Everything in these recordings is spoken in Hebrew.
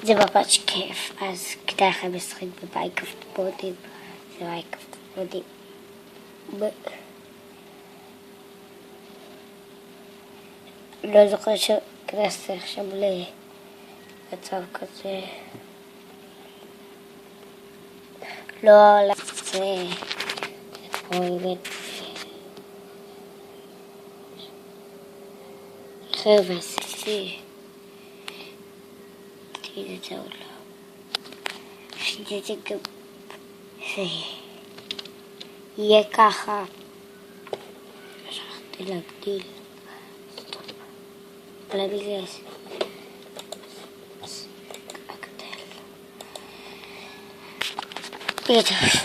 זה ממש כיף, אז כדאי לכם לשחק במיינקראפט מודים, זה מיינקראפט מודים. לא זוכר שכנסתי עכשיו למצב כזה. לא על זה, באמת. חבר'ה, עשיתי את זה עולם. עשיתי את זה גם, זה יהיה ככה. שכחתי להגדיל. אולי בגלל זה.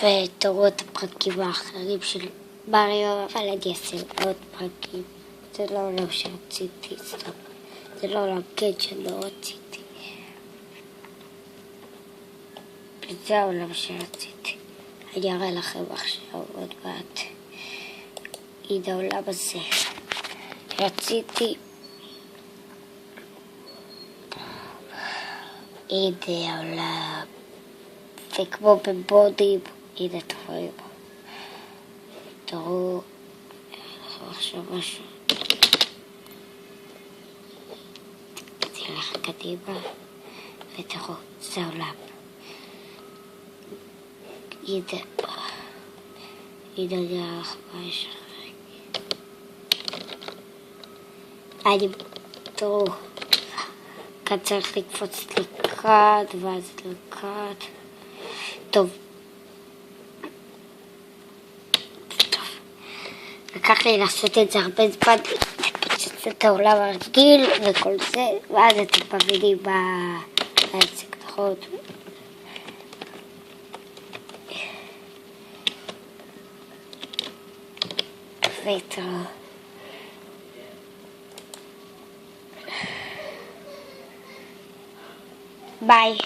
ותראו את הפרקים האחרים של מריו, אבל אני אעשה עוד פרקים. זה לא עולם שרציתי, סתם. זה לא עולם כן שלא רציתי. זה העולם שרציתי. אני אראה לכם עכשיו עוד מעט. הנה העולם הזה. רציתי. הנה העולם. וכמו בבודים, הנה תראו. תראו. עכשיו משהו. אני הולך קדימה. ותראו, זה העולם. הנה אני הולך ממש אחרי. תראו. כאן צריך לקפוץ לכאן, ואז לכאן. טוב. לקח לי לעשות את זה הרבה זמן, לפוצץ את העולם הרגיל וכל זה, ואז אתם מבינים מה העסק, נכון? ותראו. ביי.